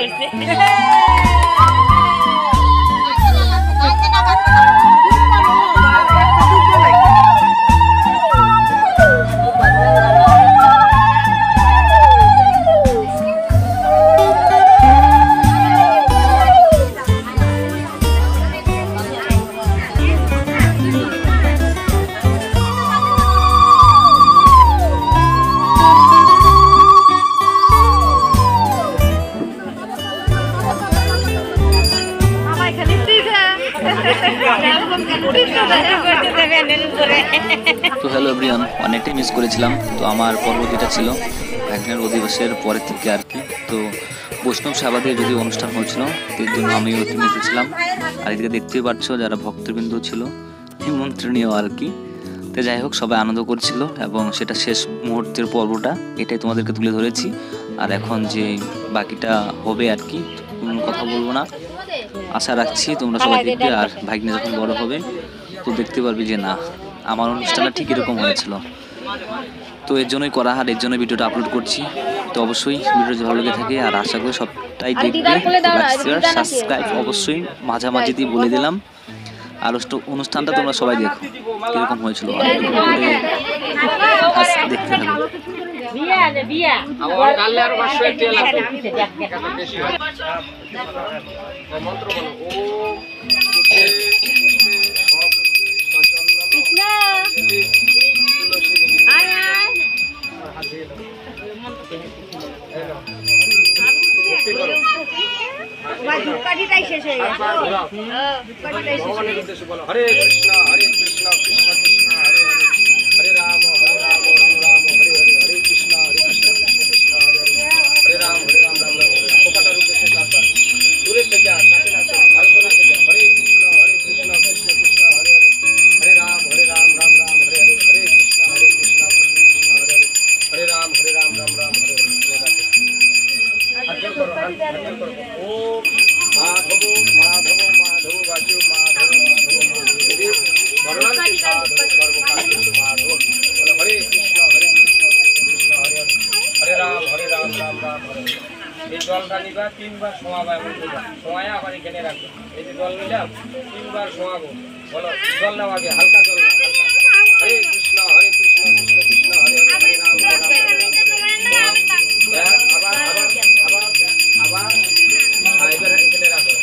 করছে। তো hello everyone, অনেকটাই মিস করেছিলাম। তো আমার পরবর্তীটা ছিল ভাগ্নের অধিবাসের পরের থেকে আর কি। তো বৈষ্ণব সাবাদে যদি অনুষ্ঠান হয়েছিল এর জন্য আমি অতিথি এসেছিলাম। আর এদিকে দেখতেই পাচ্ছ যারা ভক্তবৃন্দ ছিল নিমন্ত্রণীয় আর কি। তো যাই হোক, সবাই আনন্দ করছিল এবং সেটা শেষ মুহূর্তের পর্বটা এটাই তোমাদেরকে তুলে ধরেছি। আর এখন যে বাকিটা হবে আর কি, কোনো কথা বলবো না। আশা রাখছি তোমরা সবাই দেখবে। আর ভাগ্নে যখন বড় হবে তো দেখতে পারবে যে না, আমার অনুষ্ঠানটা ঠিক এরকম হয়েছিল। তো এর জন্যই করা, আর এর জন্য ভিডিওটা আপলোড করছি। তো অবশ্যই ভিডিওটা ভালো লেগে থাকে আর আশা করি সবটাই দেখবে। সাবস্ক্রাইব অবশ্যই মাঝামাঝি দিয়ে বলে দিলাম। আর অনুষ্ঠানটা তোমরা সবাই দেখো কিরকম হয়েছিল, দেখতে থাকো। হরে কৃষ্ণ হরে কৃষ্ণ কৃষ্ণ কৃষ্ণ হরে হরে, হরে রাম রাম রাম হরে হরে, হরে কৃষ্ণ কৃষ্ণ কৃষ্ণ হরে হরে, হরে রাম রাম রাম। ফোকাটার উদ্দেশ্যে চারবার দূরের থেকে কাছে না আলোচনা থেকে, হরে কৃষ্ণ কৃষ্ণ কৃষ্ণ হরে হরে, হরে রাম রাম রাম হরে হরে, হরে কৃষ্ণ কৃষ্ণ কৃষ্ণ হরে হরে, হরে রাম রাম রাম হরে হরে। ওম মাধব মাধব মাধব বাচু মাধব মাধব মাধব সর্বকালেষু মাধব। হরে কৃষ্ণ কৃষ্ণ কৃষ্ণ হরে হরে, হরে রাম রাম রাম হরে হরে। এই জলটা নিবা, তিনবার শোয়াবা, এমন শোয়ায় আবার এখানে রাখবে। এই যে জল নিলাম তিনবার শোয়াবো। বলো জল নাও আগে, হালকা জল নাও, হালকা। হরে কৃষ্ণ কৃষ্ণ কৃষ্ণ হরে হরে, হরে রাম রাম রাম। আবার আবার আবার আবার এবার এখানে রাখো,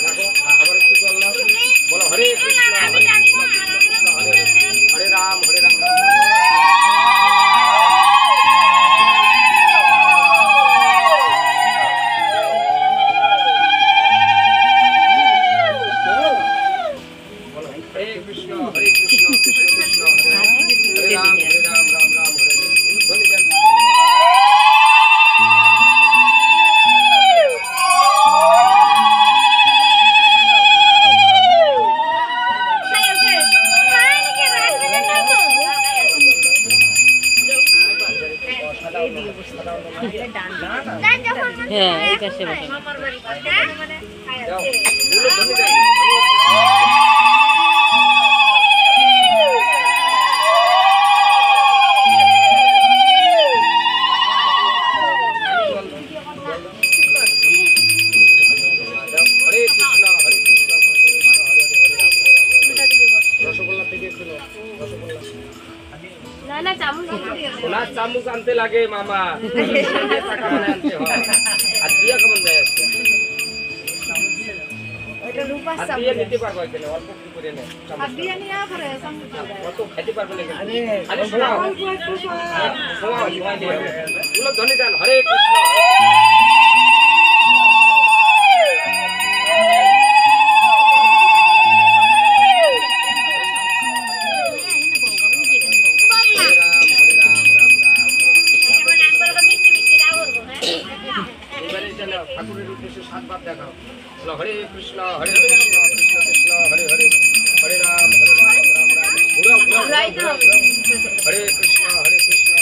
রাখো। আবার একটু জল নাও, বলো হরে কৃষ্ণ কৃষ্ণ কৃষ্ণ হরে হরে, হরে রাম রাম রাম। হ্যাঁ, এই পাশে বসে। সোনার চামচ আনতে লাগে মামা, আর দিয়া কেমন যায় দিয়ে নিতে পারবো এখানে, অল্প কি করে নেয় অত খাইতে পারবো না। ধনী দান। হরে কৃষ্ণ ঠাকুরের উদ্দেশ্যে সাতবার দেখাও। হরে কৃষ্ণ কৃষ্ণ কৃষ্ণ হরে হরে, হরে রাম রাম রাম। ঘুরাও ঘুরাও ঘুরাও। হরে কৃষ্ণ কৃষ্ণ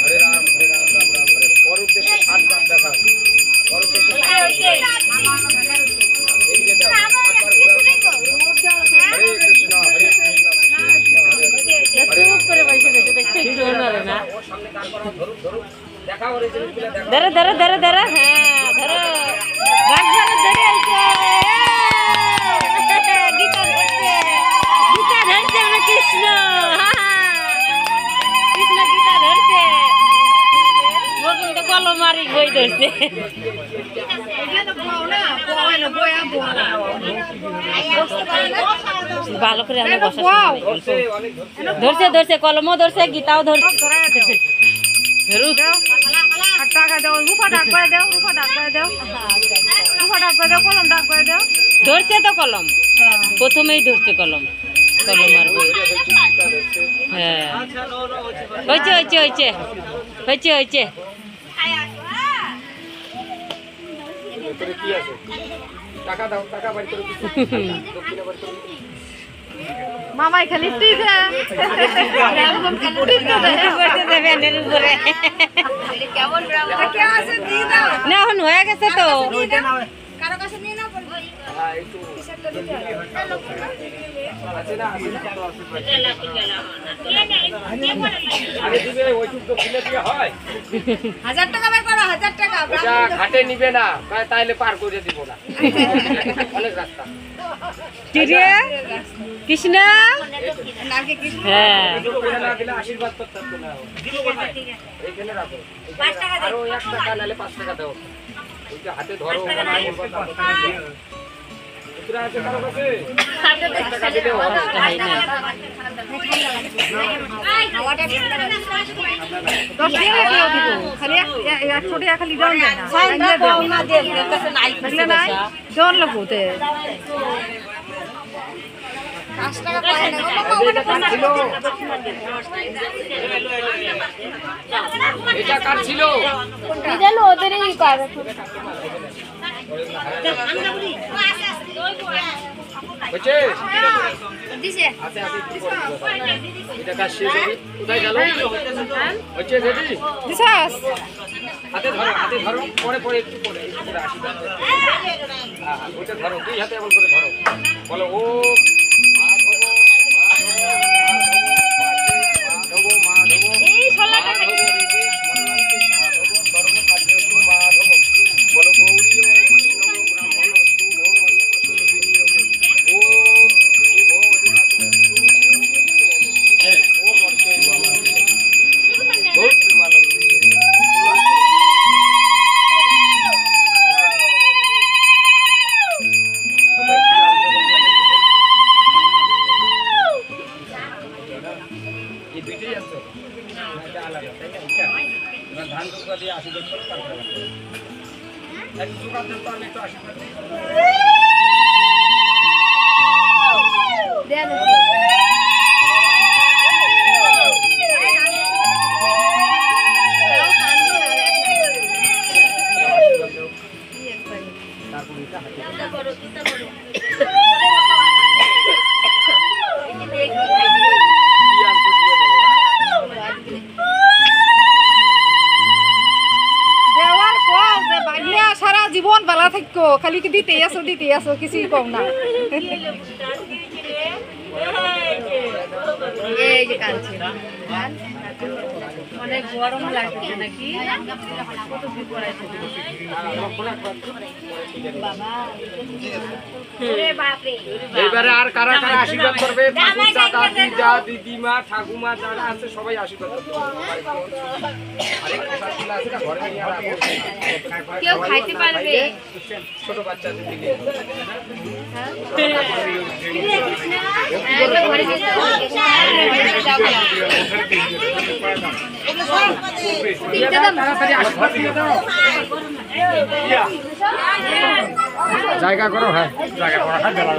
হরে রাম রাম রাম হরে। পর উদ্দেশ্যে সাতবার দেখাও, পর উদ্দেশ্যে এদিকে দাও, সাতবার ঘুরাও। হরে কৃষ্ণ কৃষ্ণ হরে হরে, ওর সামনে দাঁড় করাও, ধরুন ধরুন, দেখাও। দাঁড়া দাঁড়া দাঁড়া দাঁড়া। হ্যাঁ ধরছে ভালো করে আমি বসা ধরছে ধরছে কলমও ধরছে গীতাও ধরছে ধরুক টাকা দাও রুফা ডাক করে দাও রুফা ডাক করে দাও রুফা ডাক করে দাও কলম ডাক করে দাও ধরছে তো কলম প্রথমেই ধরছে কলম কলম আর বই হ্যাঁ হয়েছে হয়েছে হয়েছে হয়েছে হয়েছে ভেতরে কি আছে টাকা দাও টাকা বাড়ি করে দক্ষিণে বাড়ি করে মামাই খালি টিপে না এখন হয়ে গেছে তো হ্যাঁ একটু আছে না আরে দিবে ওইটুক দক্ষিণে দিয়ে হয় 1000 টাকা বের করো 1000 টাকা এটা ঘাটে নিবে না তাইলে পার করে দিব না অনেক রাস্তা টিরে কৃষ্ণ নাকি কিছু হ্যাঁ এটা না দিলে আশীর্বাদ করতে হবে না এইখানে রাখো আরো 1 টাকা নালে 5 টাকা দাও ওইটা হাতে ধরো উতরা আছে কারো কাছে 1 টাকা দিলে হবে হয় না 10 টাকা দিও দিব খালি 100 টাকা খালি দাও না বুঝলে না জন লাগতে 5 টাকা পায় না এটা কার ছিল জানো ওদেরই কাজ হচ্ছে দিছে আছে আছে কি করে এটা কাজ শেষ হবে কোথায় গেল হচ্ছে রেডি দিছাস হাতে ধরো পরে পরে একটু পরে আশীর্বাদ হ্যাঁ ওইটা ধরো দুই হাতে এমন করে ধরো বলো ও এই 16 টাকা ধান টুকরা দিয়ে আশীর্বাদ করতে একটু জোগাড় দেন তো আমি একটু আশীর্বাদ দেন সারা জীবন বালা থাকো খালি কি দিতে আসো কিছু কম না এই যে কাঁদছে অনেক গরম লাগছে নাকি কত বিপদ আছে বাবা ওরে বাপ রে এইবারে আর কারা কারা আশীর্বাদ করবে ঠাকুর দাদা দিদা দিদিমা ঠাকুমা যারা আছে সবাই আশীর্বাদ করবে আরেক প্রসাদ গুলো আছে না ঘরে নিয়ে আর কেউ খাইতে পারবে ছোট বাচ্চাদের দিকে তাড়াতাড়ি আশীর্বাদ দিয়ে দাও জায়গা করো হ্যাঁ জায়গা করো হ্যাঁ বেলা